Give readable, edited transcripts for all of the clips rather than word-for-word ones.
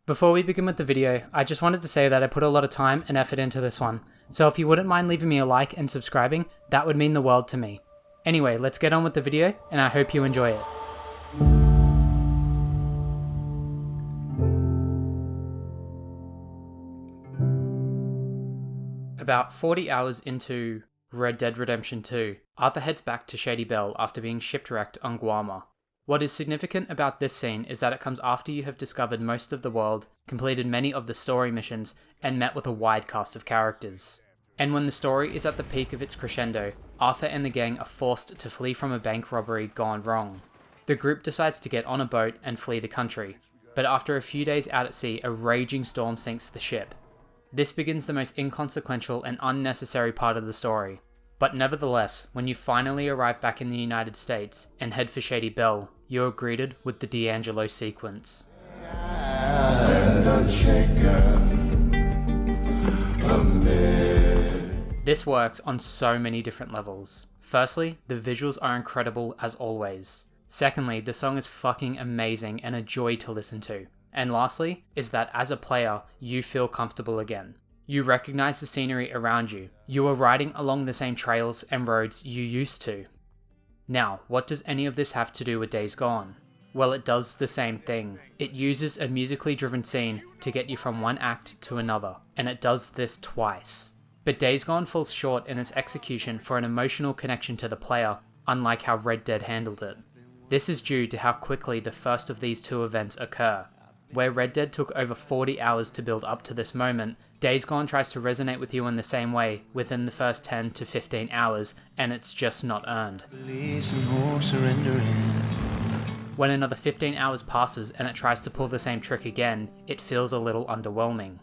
Before we begin with the video, I just wanted to say that I put a lot of time and effort into this one, so if you wouldn't mind leaving me a like and subscribing, that would mean the world to me. Anyway, let's get on with the video, and I hope you enjoy it. About 40 hours into Red Dead Redemption 2, Arthur heads back to Shady Belle after being shipwrecked on Guarma. What is significant about this scene is that it comes after you have discovered most of the world, completed many of the story missions, and met with a wide cast of characters. And when the story is at the peak of its crescendo, Arthur and the gang are forced to flee from a bank robbery gone wrong. The group decides to get on a boat and flee the country, but after a few days out at sea, a raging storm sinks the ship. This begins the most inconsequential and unnecessary part of the story. But nevertheless, when you finally arrive back in the United States and head for Shady Belle, you are greeted with the D'Angelo sequence. Stand unshaken amid. This works on so many different levels. Firstly, the visuals are incredible as always. Secondly, the song is fucking amazing and a joy to listen to. And lastly, is that as a player, you feel comfortable again. You recognize the scenery around you. You are riding along the same trails and roads you used to. Now, what does any of this have to do with Days Gone? Well, it does the same thing. It uses a musically driven scene to get you from one act to another, and it does this twice. But Days Gone falls short in its execution for an emotional connection to the player, unlike how Red Dead handled it. This is due to how quickly the first of these two events occur. Where Red Dead took over 40 hours to build up to this moment, Days Gone tries to resonate with you in the same way within the first 10 to 15 hours, and it's just not earned. When another 15 hours passes and it tries to pull the same trick again, it feels a little underwhelming.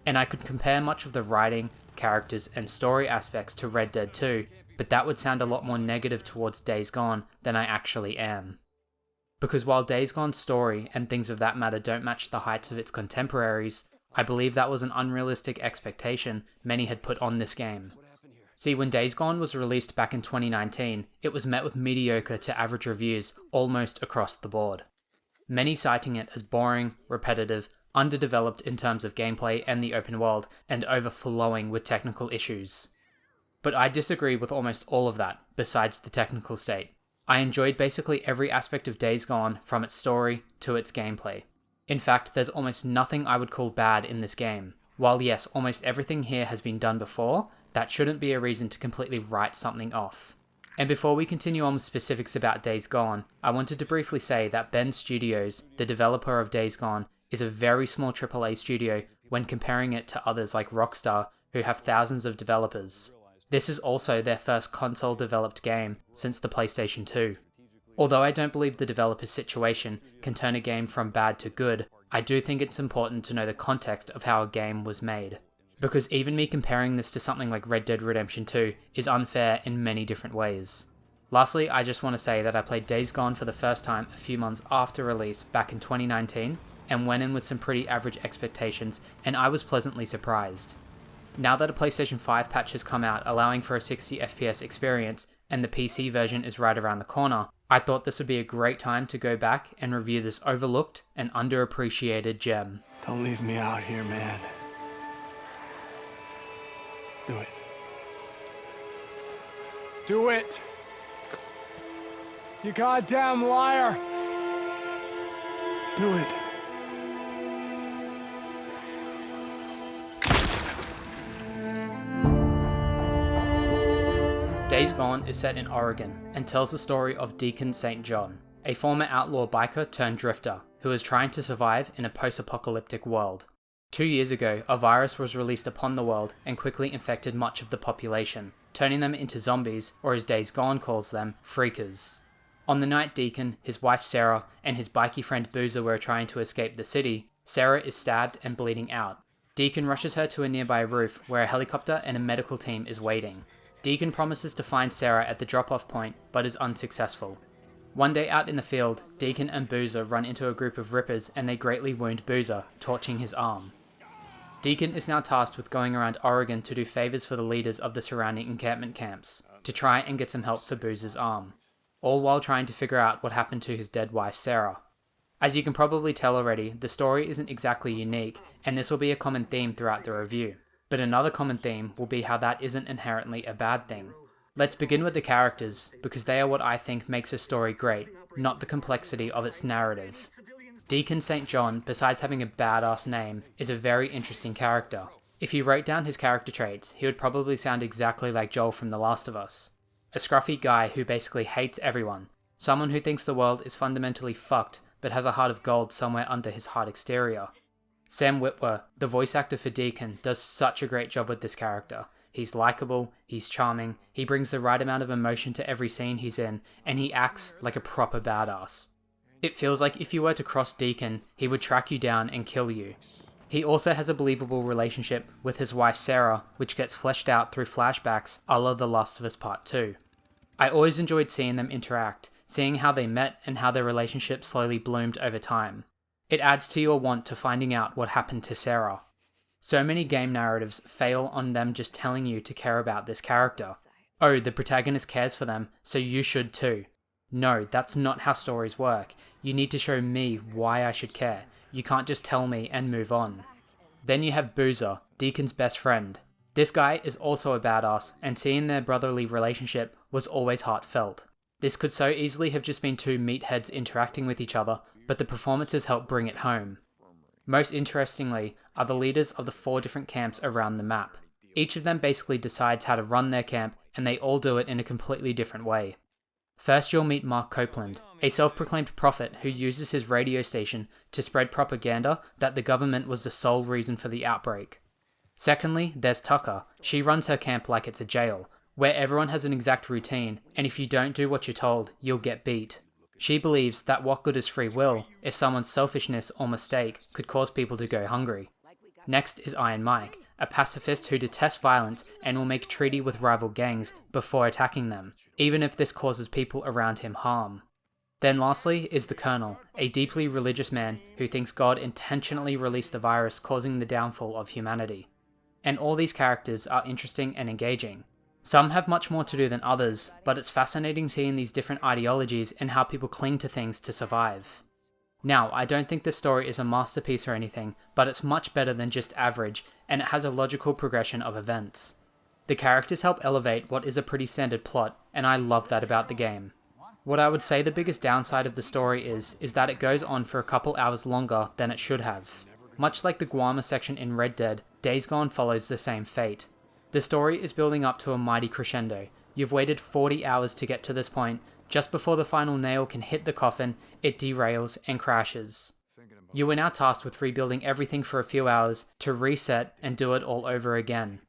And I could compare much of the writing, characters, and story aspects to Red Dead 2, but that would sound a lot more negative towards Days Gone than I actually am. Because while Days Gone's story and things of that matter don't match the heights of its contemporaries, I believe that was an unrealistic expectation many had put on this game. See, when Days Gone was released back in 2019, it was met with mediocre to average reviews almost across the board. Many citing it as boring, repetitive, underdeveloped in terms of gameplay and the open world, and overflowing with technical issues. But I disagree with almost all of that, besides the technical state. I enjoyed basically every aspect of Days Gone, from its story to its gameplay. In fact, there's almost nothing I would call bad in this game. While yes, almost everything here has been done before, that shouldn't be a reason to completely write something off. And before we continue on with specifics about Days Gone, I wanted to briefly say that Bend Studios, the developer of Days Gone, is a very small AAA studio when comparing it to others like Rockstar, who have thousands of developers. This is also their first console-developed game since the PlayStation 2. Although I don't believe the developer's situation can turn a game from bad to good, I do think it's important to know the context of how a game was made. Because even me comparing this to something like Red Dead Redemption 2 is unfair in many different ways. Lastly, I just want to say that I played Days Gone for the first time a few months after release back in 2019, and went in with some pretty average expectations, and I was pleasantly surprised. Now that a PlayStation 5 patch has come out allowing for a 60 FPS experience, and the PC version is right around the corner, I thought this would be a great time to go back and review this overlooked and underappreciated gem. Don't leave me out here, man. Do it. Do it! You goddamn liar! Do it. Days Gone is set in Oregon and tells the story of Deacon St. John, a former outlaw biker turned drifter who is trying to survive in a post-apocalyptic world. 2 years ago, a virus was released upon the world and quickly infected much of the population, turning them into zombies, or as Days Gone calls them, freakers. On the night Deacon, his wife Sarah, and his bikie friend Boozer were trying to escape the city, Sarah is stabbed and bleeding out. Deacon rushes her to a nearby roof where a helicopter and a medical team is waiting. Deacon promises to find Sarah at the drop-off point, but is unsuccessful. One day out in the field, Deacon and Boozer run into a group of rippers and they greatly wound Boozer, torching his arm. Deacon is now tasked with going around Oregon to do favors for the leaders of the surrounding encampment camps, to try and get some help for Boozer's arm, all while trying to figure out what happened to his dead wife Sarah. As you can probably tell already, the story isn't exactly unique, and this will be a common theme throughout the review. But another common theme will be how that isn't inherently a bad thing. Let's begin with the characters, because they are what I think makes a story great, not the complexity of its narrative. Deacon St. John, besides having a badass name, is a very interesting character. If you wrote down his character traits, he would probably sound exactly like Joel from The Last of Us. A scruffy guy who basically hates everyone. Someone who thinks the world is fundamentally fucked, but has a heart of gold somewhere under his hard exterior. Sam Witwer, the voice actor for Deacon, does such a great job with this character. He's likable, he's charming, he brings the right amount of emotion to every scene he's in, and he acts like a proper badass. It feels like if you were to cross Deacon, he would track you down and kill you. He also has a believable relationship with his wife Sarah, which gets fleshed out through flashbacks a la The Last of Us Part 2. I always enjoyed seeing them interact, seeing how they met and how their relationship slowly bloomed over time. It adds to your want to finding out what happened to Sarah. So many game narratives fail on them just telling you to care about this character. Oh, the protagonist cares for them, so you should too. No, that's not how stories work. You need to show me why I should care. You can't just tell me and move on. Then you have Boozer, Deacon's best friend. This guy is also a badass, and seeing their brotherly relationship was always heartfelt. This could so easily have just been two meatheads interacting with each other, but the performances help bring it home. Most interestingly are the leaders of the 4 different camps around the map. Each of them basically decides how to run their camp, and they all do it in a completely different way. First you'll meet Mark Copeland, a self-proclaimed prophet who uses his radio station to spread propaganda that the government was the sole reason for the outbreak. Secondly, there's Tucker. She runs her camp like it's a jail, where everyone has an exact routine, and if you don't do what you're told, you'll get beat. She believes that what good is free will if someone's selfishness or mistake could cause people to go hungry. Next is Iron Mike, a pacifist who detests violence and will make treaty with rival gangs before attacking them, even if this causes people around him harm. Then lastly is the Colonel, a deeply religious man who thinks God intentionally released the virus causing the downfall of humanity. And all these characters are interesting and engaging. Some have much more to do than others, but it's fascinating seeing these different ideologies and how people cling to things to survive. Now, I don't think this story is a masterpiece or anything, but it's much better than just average, and it has a logical progression of events. The characters help elevate what is a pretty standard plot, and I love that about the game. What I would say the biggest downside of the story is that it goes on for a couple hours longer than it should have. Much like the Guarma section in Red Dead, Days Gone follows the same fate. The story is building up to a mighty crescendo. You've waited 40 hours to get to this point. Just before the final nail can hit the coffin, it derails and crashes. You are now tasked with rebuilding everything for a few hours to reset and do it all over again.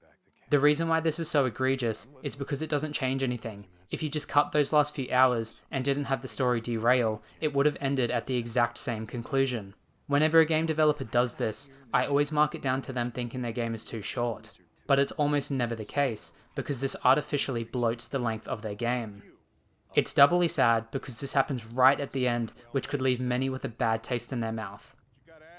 The reason why this is so egregious is because it doesn't change anything. If you just cut those last few hours and didn't have the story derail, it would have ended at the exact same conclusion. Whenever a game developer does this, I always mark it down to them thinking their game is too short. But it's almost never the case, because this artificially bloats the length of their game. It's doubly sad because this happens right at the end, which could leave many with a bad taste in their mouth.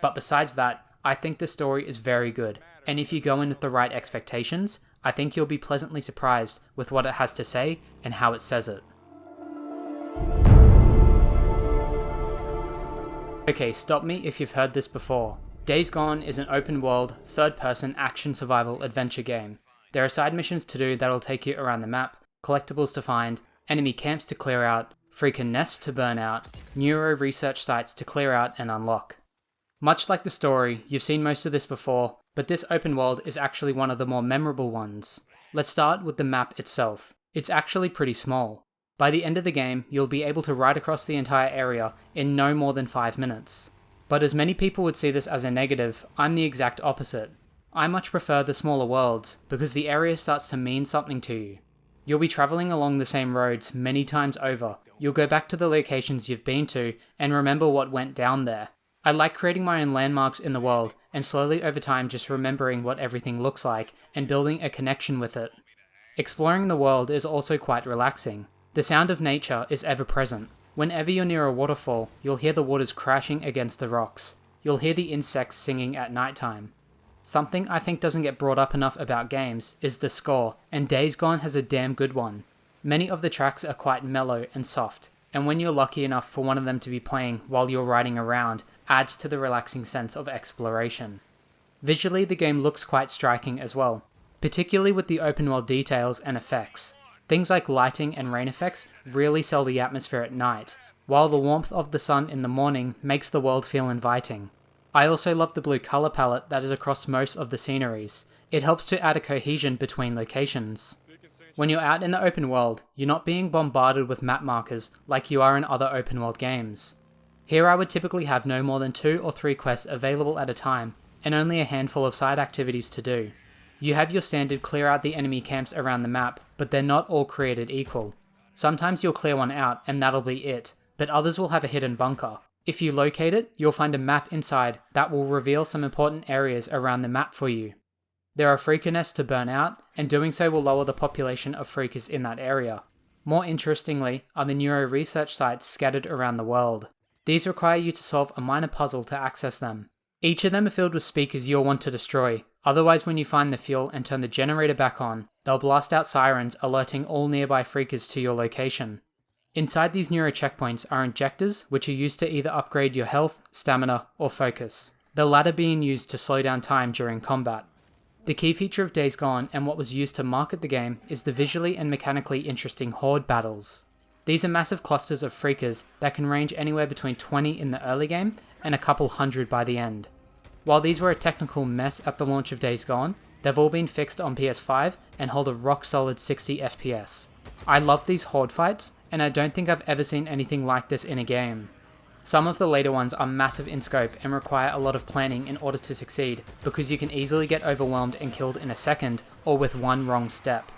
But besides that, I think the story is very good, and if you go in with the right expectations, I think you'll be pleasantly surprised with what it has to say and how it says it. Okay, stop me if you've heard this before. Days Gone is an open-world, third-person action survival adventure game. There are side missions to do that'll take you around the map, collectibles to find, enemy camps to clear out, freaking nests to burn out, neuro research sites to clear out and unlock. Much like the story, you've seen most of this before, but this open world is actually one of the more memorable ones. Let's start with the map itself. It's actually pretty small. By the end of the game, you'll be able to ride across the entire area in no more than 5 minutes. But as many people would see this as a negative, I'm the exact opposite. I much prefer the smaller worlds, because the area starts to mean something to you. You'll be travelling along the same roads many times over. You'll go back to the locations you've been to and remember what went down there. I like creating my own landmarks in the world and slowly over time just remembering what everything looks like and building a connection with it. Exploring the world is also quite relaxing. The sound of nature is ever present. Whenever you're near a waterfall, you'll hear the waters crashing against the rocks. You'll hear the insects singing at nighttime. Something I think doesn't get brought up enough about games is the score, and Days Gone has a damn good one. Many of the tracks are quite mellow and soft. and when you're lucky enough for one of them to be playing while you're riding around, adds to the relaxing sense of exploration. Visually, the game looks quite striking as well, particularly with the open world details and effects. Things like lighting and rain effects really sell the atmosphere at night, while the warmth of the sun in the morning makes the world feel inviting. I also love the blue colour palette that is across most of the sceneries. It helps to add a cohesion between locations. When you're out in the open world, you're not being bombarded with map markers like you are in other open world games. Here I would typically have no more than 2 or 3 quests available at a time, and only a handful of side activities to do. You have your standard clear out the enemy camps around the map, but they're not all created equal. Sometimes you'll clear one out and that'll be it, but others will have a hidden bunker. If you locate it, you'll find a map inside that will reveal some important areas around the map for you. There are freaker nests to burn out, and doing so will lower the population of freakers in that area. More interestingly are the neuro research sites scattered around the world. These require you to solve a minor puzzle to access them. Each of them are filled with speakers you'll want to destroy, otherwise when you find the fuel and turn the generator back on, they'll blast out sirens alerting all nearby freakers to your location. Inside these neuro checkpoints are injectors, which are used to either upgrade your health, stamina, or focus, the latter being used to slow down time during combat. The key feature of Days Gone and what was used to market the game is the visually and mechanically interesting horde battles. These are massive clusters of freakers that can range anywhere between 20 in the early game and a couple hundred by the end. While these were a technical mess at the launch of Days Gone, they've all been fixed on PS5 and hold a rock solid 60 FPS. I love these horde fights, and I don't think I've ever seen anything like this in a game. Some of the later ones are massive in scope and require a lot of planning in order to succeed, because you can easily get overwhelmed and killed in a second, or with one wrong step.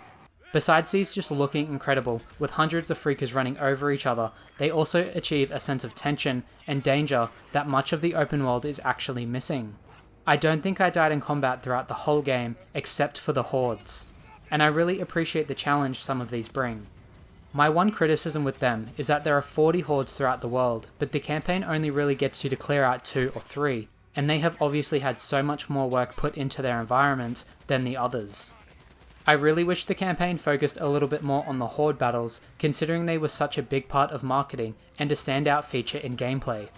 Besides these just looking incredible, with hundreds of freakers running over each other, they also achieve a sense of tension and danger that much of the open world is actually missing. I don't think I died in combat throughout the whole game, except for the hordes, and I really appreciate the challenge some of these bring. My one criticism with them is that there are 40 hordes throughout the world, but the campaign only really gets you to clear out 2 or 3, and they have obviously had so much more work put into their environments than the others. I really wish the campaign focused a little bit more on the horde battles, considering they were such a big part of marketing and a standout feature in gameplay.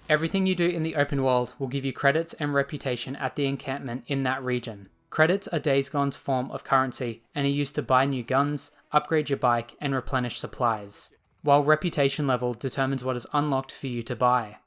Everything you do in the open world will give you credits and reputation at the encampment in that region. Credits are Days Gone's form of currency and are used to buy new guns, upgrade your bike, and replenish supplies, while reputation level determines what is unlocked for you to buy.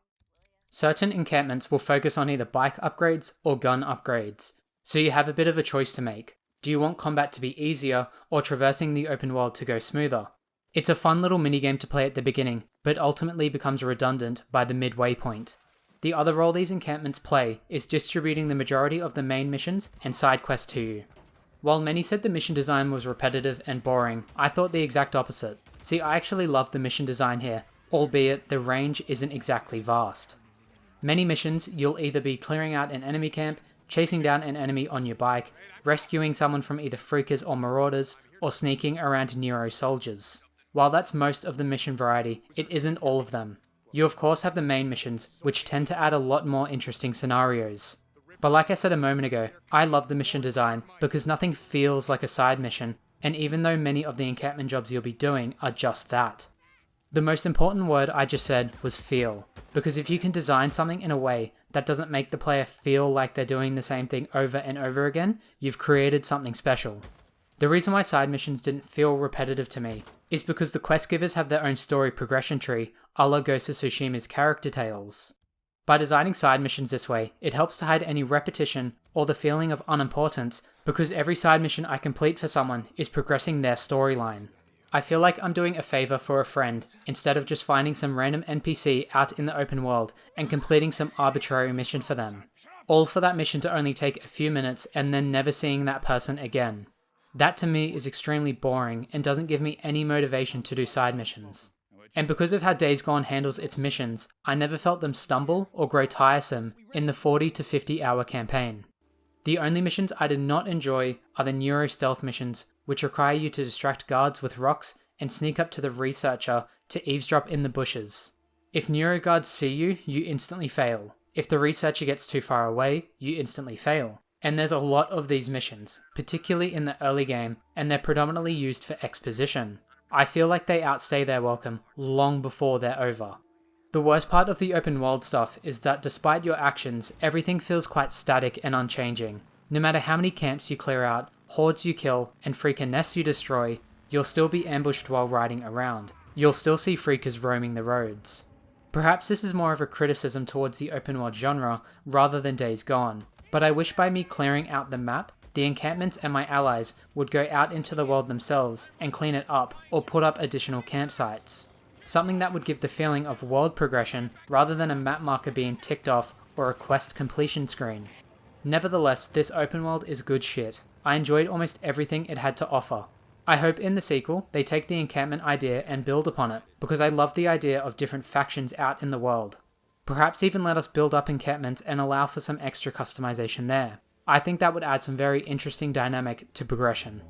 Certain encampments will focus on either bike upgrades or gun upgrades, so you have a bit of a choice to make. Do you want combat to be easier or traversing the open world to go smoother? It's a fun little minigame to play at the beginning, but ultimately becomes redundant by the midway point. The other role these encampments play is distributing the majority of the main missions and side quests to you. While many said the mission design was repetitive and boring, I thought the exact opposite. See, I actually love the mission design here, albeit the range isn't exactly vast. Many missions, you'll either be clearing out an enemy camp, chasing down an enemy on your bike, rescuing someone from either freakers or marauders, or sneaking around Nero soldiers. While that's most of the mission variety, it isn't all of them. You of course have the main missions, which tend to add a lot more interesting scenarios. But like I said a moment ago, I love the mission design because nothing feels like a side mission, and even though many of the encampment jobs you'll be doing are just that. The most important word I just said was feel, because if you can design something in a way that doesn't make the player feel like they're doing the same thing over and over again, you've created something special. The reason why side missions didn't feel repetitive to me is because the quest givers have their own story progression tree, a la Ghost of Tsushima's character tales. By designing side missions this way, it helps to hide any repetition or the feeling of unimportance, because every side mission I complete for someone is progressing their storyline. I feel like I'm doing a favor for a friend, instead of just finding some random NPC out in the open world and completing some arbitrary mission for them. All for that mission to only take a few minutes and then never seeing that person again. That to me is extremely boring and doesn't give me any motivation to do side missions. And because of how Days Gone handles its missions, I never felt them stumble or grow tiresome in the 40 to 50 hour campaign. The only missions I did not enjoy are the neuro stealth missions, which require you to distract guards with rocks and sneak up to the researcher to eavesdrop in the bushes. If neuro guards see you, you instantly fail. If the researcher gets too far away, you instantly fail. And there's a lot of these missions, particularly in the early game, and they're predominantly used for exposition. I feel like they outstay their welcome long before they're over. The worst part of the open world stuff is that despite your actions, everything feels quite static and unchanging. No matter how many camps you clear out, hordes you kill, and freaker nests you destroy, you'll still be ambushed while riding around. You'll still see freakers roaming the roads. Perhaps this is more of a criticism towards the open world genre rather than Days Gone, but I wish by me clearing out the map, the encampments and my allies would go out into the world themselves and clean it up or put up additional campsites. Something that would give the feeling of world progression rather than a map marker being ticked off or a quest completion screen. Nevertheless, this open world is good shit. I enjoyed almost everything it had to offer. I hope in the sequel they take the encampment idea and build upon it, because I love the idea of different factions out in the world. Perhaps even let us build up encampments and allow for some extra customization there. I think that would add some very interesting dynamic to progression.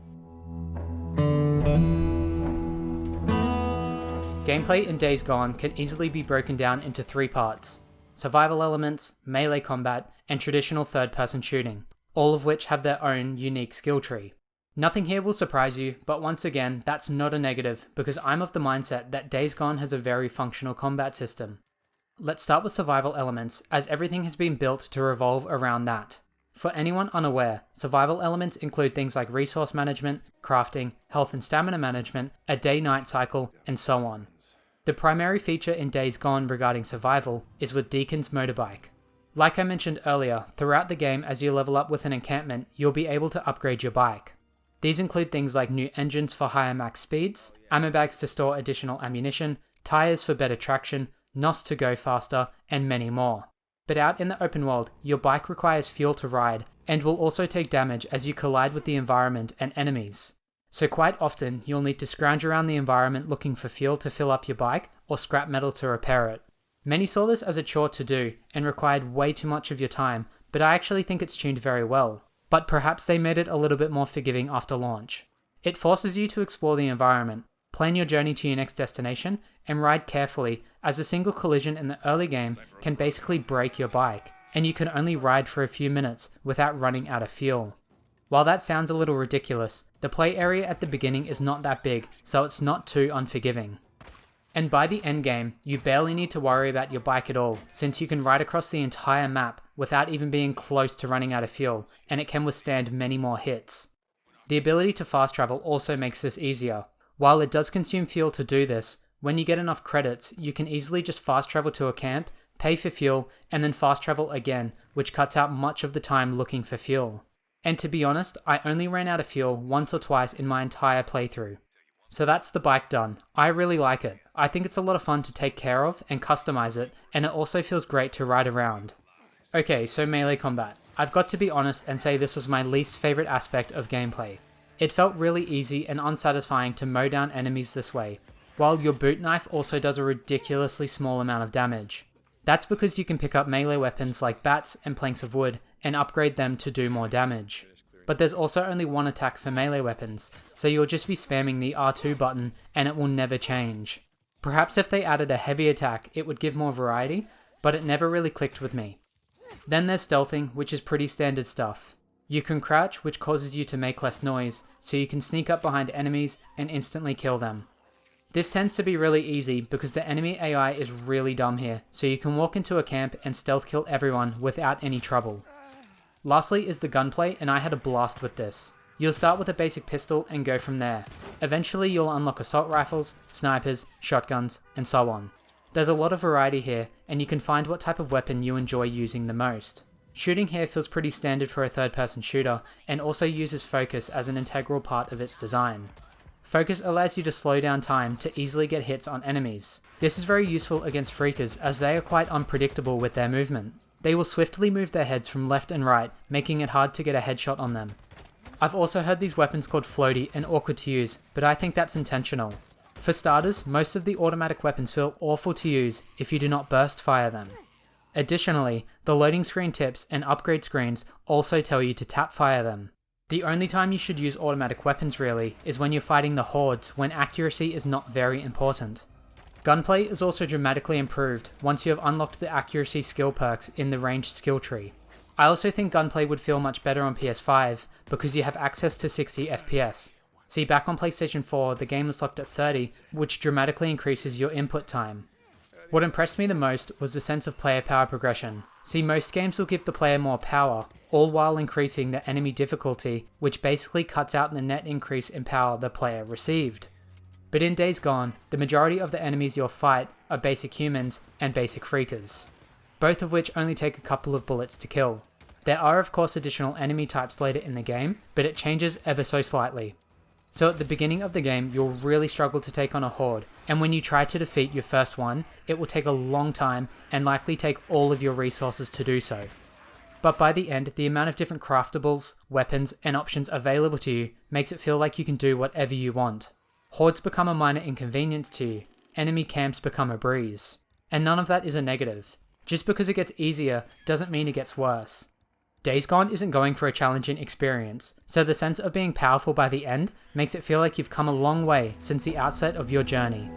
Gameplay in Days Gone can easily be broken down into 3 parts: survival elements, melee combat, and traditional third-person shooting, all of which have their own unique skill tree. Nothing here will surprise you, but once again, that's not a negative, because I'm of the mindset that Days Gone has a very functional combat system. Let's start with survival elements, as everything has been built to revolve around that. For anyone unaware, survival elements include things like resource management, crafting, health and stamina management, a day-night cycle, and so on. The primary feature in Days Gone regarding survival is with Deacon's motorbike. Like I mentioned earlier, throughout the game as you level up with an encampment, you'll be able to upgrade your bike. These include things like new engines for higher max speeds, ammo bags to store additional ammunition, tyres for better traction, NOS to go faster, and many more. But out in the open world, your bike requires fuel to ride, and will also take damage as you collide with the environment and enemies. So quite often, you'll need to scrounge around the environment looking for fuel to fill up your bike, or scrap metal to repair it. Many saw this as a chore to do, and required way too much of your time, but I actually think it's tuned very well. But perhaps they made it a little bit more forgiving after launch. It forces you to explore the environment, plan your journey to your next destination, and ride carefully, as a single collision in the early game can basically break your bike, and you can only ride for a few minutes without running out of fuel. While that sounds a little ridiculous, the play area at the beginning is not that big, so it's not too unforgiving. And by the end game, you barely need to worry about your bike at all, since you can ride across the entire map without even being close to running out of fuel, and it can withstand many more hits. The ability to fast travel also makes this easier. While it does consume fuel to do this, when you get enough credits, you can easily just fast travel to a camp, pay for fuel, and then fast travel again, which cuts out much of the time looking for fuel. And to be honest, I only ran out of fuel once or twice in my entire playthrough. So that's the bike done. I really like it. I think it's a lot of fun to take care of and customize it, and it also feels great to ride around. Okay, so melee combat. I've got to be honest and say this was my least favorite aspect of gameplay. It felt really easy and unsatisfying to mow down enemies this way, while your boot knife also does a ridiculously small amount of damage. That's because you can pick up melee weapons like bats and planks of wood and upgrade them to do more damage. But there's also only one attack for melee weapons, so you'll just be spamming the R2 button and it will never change. Perhaps if they added a heavy attack it would give more variety, but it never really clicked with me. Then there's stealthing, which is pretty standard stuff. You can crouch, which causes you to make less noise, so you can sneak up behind enemies and instantly kill them. This tends to be really easy because the enemy AI is really dumb here, so you can walk into a camp and stealth kill everyone without any trouble. Lastly is the gunplay, and I had a blast with this. You'll start with a basic pistol and go from there. Eventually you'll unlock assault rifles, snipers, shotguns, and so on. There's a lot of variety here, and you can find what type of weapon you enjoy using the most. Shooting here feels pretty standard for a third-person shooter, and also uses focus as an integral part of its design. Focus allows you to slow down time to easily get hits on enemies. This is very useful against freakers as they are quite unpredictable with their movement. They will swiftly move their heads from left and right, making it hard to get a headshot on them. I've also heard these weapons called floaty and awkward to use, but I think that's intentional. For starters, most of the automatic weapons feel awful to use if you do not burst fire them. Additionally, the loading screen tips and upgrade screens also tell you to tap fire them. The only time you should use automatic weapons really is when you're fighting the hordes, when accuracy is not very important. Gunplay is also dramatically improved once you have unlocked the accuracy skill perks in the ranged skill tree. I also think gunplay would feel much better on PS5 because you have access to 60 FPS. See, back on PlayStation 4, the game was locked at 30, which dramatically increases your input time. What impressed me the most was the sense of player power progression. See, most games will give the player more power, all while increasing the enemy difficulty, which basically cuts out the net increase in power the player received. But in Days Gone, the majority of the enemies you'll fight are basic humans and basic freakers, both of which only take a couple of bullets to kill. There are of course additional enemy types later in the game, but it changes ever so slightly. So at the beginning of the game, you'll really struggle to take on a horde, and when you try to defeat your first one, it will take a long time and likely take all of your resources to do so. But by the end, the amount of different craftables, weapons, and options available to you makes it feel like you can do whatever you want. Hordes become a minor inconvenience to you, enemy camps become a breeze. And none of that is a negative. Just because it gets easier doesn't mean it gets worse. Days Gone isn't going for a challenging experience, so the sense of being powerful by the end makes it feel like you've come a long way since the outset of your journey.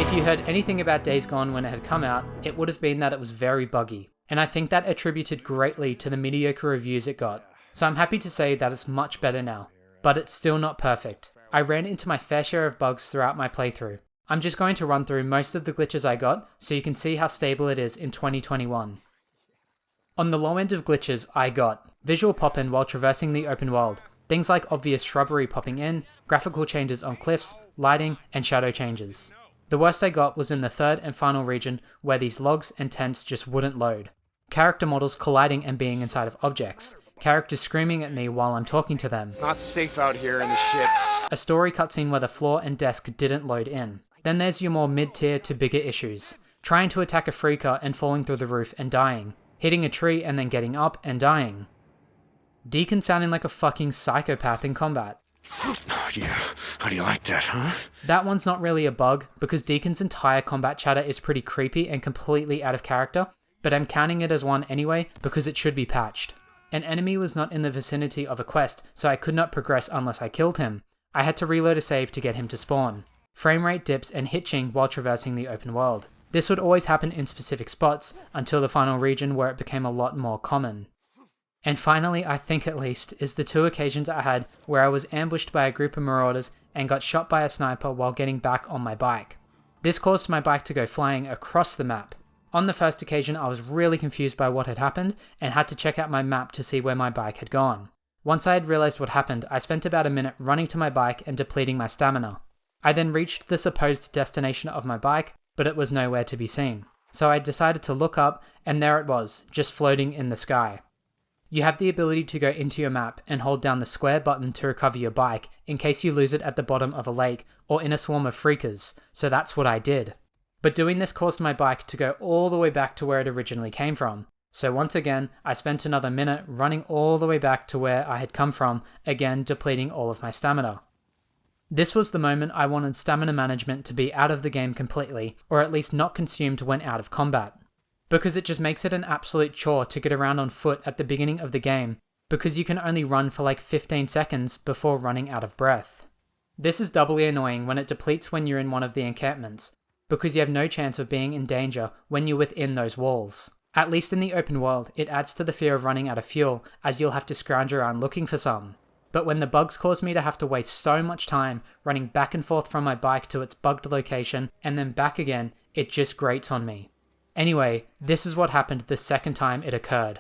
If you heard anything about Days Gone when it had come out, it would have been that it was very buggy, and I think that attributed greatly to the mediocre reviews it got, so I'm happy to say that it's much better now, but it's still not perfect. I ran into my fair share of bugs throughout my playthrough. I'm just going to run through most of the glitches I got so you can see how stable it is in 2021. On the low end of glitches, I got visual pop-in while traversing the open world, things like obvious shrubbery popping in, graphical changes on cliffs, lighting, and shadow changes. The worst I got was in the third and final region where these logs and tents just wouldn't load. Character models colliding and being inside of objects. Characters screaming at me while I'm talking to them. It's not safe out here in the shit. A story cutscene where the floor and desk didn't load in. Then there's your more mid-tier to bigger issues. Trying to attack a freaker and falling through the roof and dying. Hitting a tree and then getting up and dying. Deacon sounding like a fucking psychopath in combat. How do you like that, huh? That one's not really a bug, because Deacon's entire combat chatter is pretty creepy and completely out of character, but I'm counting it as one anyway because it should be patched. An enemy was not in the vicinity of a quest, so I could not progress unless I killed him. I had to reload a save to get him to spawn. Frame rate dips and hitching while traversing the open world. This would always happen in specific spots, until the final region where it became a lot more common. And finally, I think at least, is the 2 occasions I had where I was ambushed by a group of marauders and got shot by a sniper while getting back on my bike. This caused my bike to go flying across the map. On the first occasion, I was really confused by what had happened and had to check out my map to see where my bike had gone. Once I had realized what happened, I spent about a minute running to my bike and depleting my stamina. I then reached the supposed destination of my bike, but it was nowhere to be seen. So I decided to look up, and there it was, just floating in the sky. You have the ability to go into your map and hold down the square button to recover your bike in case you lose it at the bottom of a lake or in a swarm of freakers, so that's what I did. But doing this caused my bike to go all the way back to where it originally came from. So once again, I spent another minute running all the way back to where I had come from, again depleting all of my stamina. This was the moment I wanted stamina management to be out of the game completely, or at least not consumed when out of combat. Because it just makes it an absolute chore to get around on foot at the beginning of the game, because you can only run for like 15 seconds before running out of breath. This is doubly annoying when it depletes when you're in one of the encampments, because you have no chance of being in danger when you're within those walls. At least in the open world, it adds to the fear of running out of fuel, as you'll have to scrounge around looking for some. But when the bugs cause me to have to waste so much time running back and forth from my bike to its bugged location and then back again, it just grates on me. Anyway, this is what happened the second time it occurred.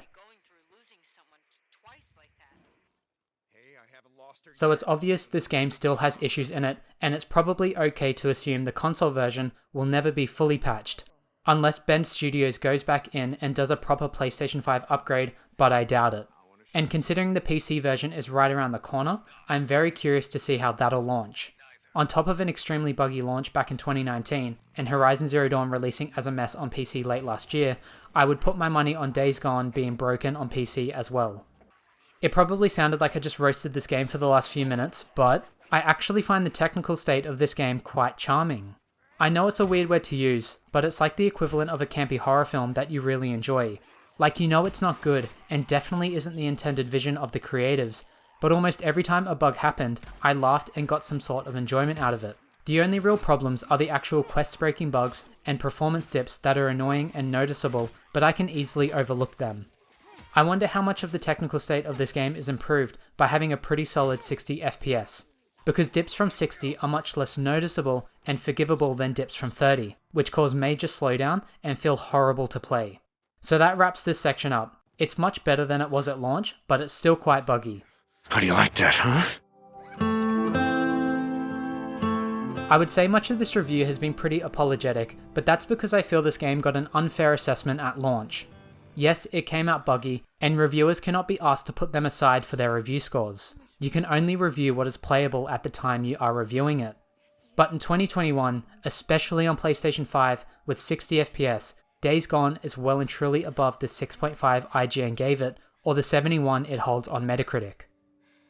So it's obvious this game still has issues in it, and it's probably okay to assume the console version will never be fully patched. Unless Bend Studios goes back in and does a proper PlayStation 5 upgrade, but I doubt it. And considering the PC version is right around the corner, I'm very curious to see how that'll launch. On top of an extremely buggy launch back in 2019, and Horizon Zero Dawn releasing as a mess on PC late last year, I would put my money on Days Gone being broken on PC as well. It probably sounded like I just roasted this game for the last few minutes, but I actually find the technical state of this game quite charming. I know it's a weird word to use, but it's like the equivalent of a campy horror film that you really enjoy. Like, you know it's not good, and definitely isn't the intended vision of the creatives, but almost every time a bug happened, I laughed and got some sort of enjoyment out of it. The only real problems are the actual quest-breaking bugs and performance dips that are annoying and noticeable, but I can easily overlook them. I wonder how much of the technical state of this game is improved by having a pretty solid 60 FPS, because dips from 60 are much less noticeable and forgivable than dips from 30, which cause major slowdown and feel horrible to play. So that wraps this section up. It's much better than it was at launch, but it's still quite buggy. How do you like that, huh? I would say much of this review has been pretty apologetic, but that's because I feel this game got an unfair assessment at launch. Yes, it came out buggy, and reviewers cannot be asked to put them aside for their review scores. You can only review what is playable at the time you are reviewing it. But in 2021, especially on PlayStation 5 with 60 FPS, Days Gone is well and truly above the 6.5 IGN gave it, or the 71 it holds on Metacritic.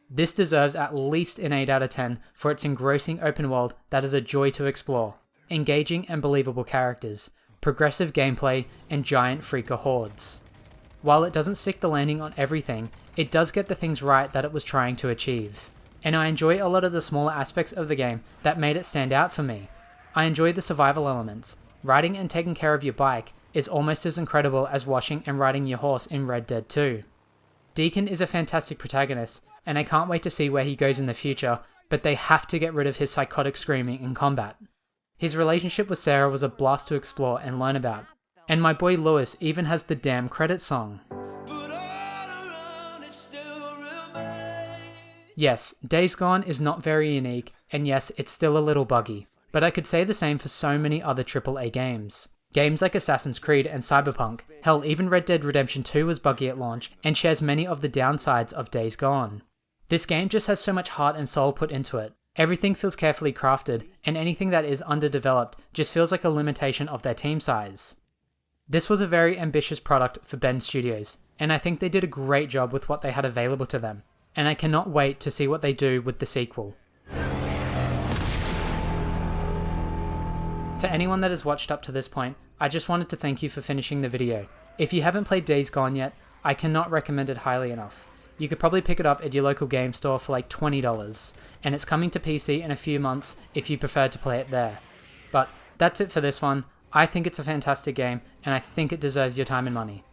This deserves at least an 8 out of 10 for its engrossing open world that is a joy to explore, engaging and believable characters, progressive gameplay, and giant freaker hordes. While it doesn't stick the landing on everything, it does get the things right that it was trying to achieve. And I enjoy a lot of the smaller aspects of the game that made it stand out for me. I enjoy the survival elements. Riding and taking care of your bike is almost as incredible as washing and riding your horse in Red Dead 2. Deacon is a fantastic protagonist, and I can't wait to see where he goes in the future, but they have to get rid of his psychotic screaming in combat. His relationship with Sarah was a blast to explore and learn about, and my boy Lewis even has the damn credit song. Yes, Days Gone is not very unique, and yes, it's still a little buggy, but I could say the same for so many other AAA games. Games like Assassin's Creed and Cyberpunk, hell even Red Dead Redemption 2 was buggy at launch and shares many of the downsides of Days Gone. This game just has so much heart and soul put into it. Everything feels carefully crafted, and anything that is underdeveloped just feels like a limitation of their team size. This was a very ambitious product for Bend Studios, and I think they did a great job with what they had available to them, and I cannot wait to see what they do with the sequel. For anyone that has watched up to this point, I just wanted to thank you for finishing the video. If you haven't played Days Gone yet, I cannot recommend it highly enough. You could probably pick it up at your local game store for like $20, and it's coming to PC in a few months if you prefer to play it there. But that's it for this one. I think it's a fantastic game, and I think it deserves your time and money.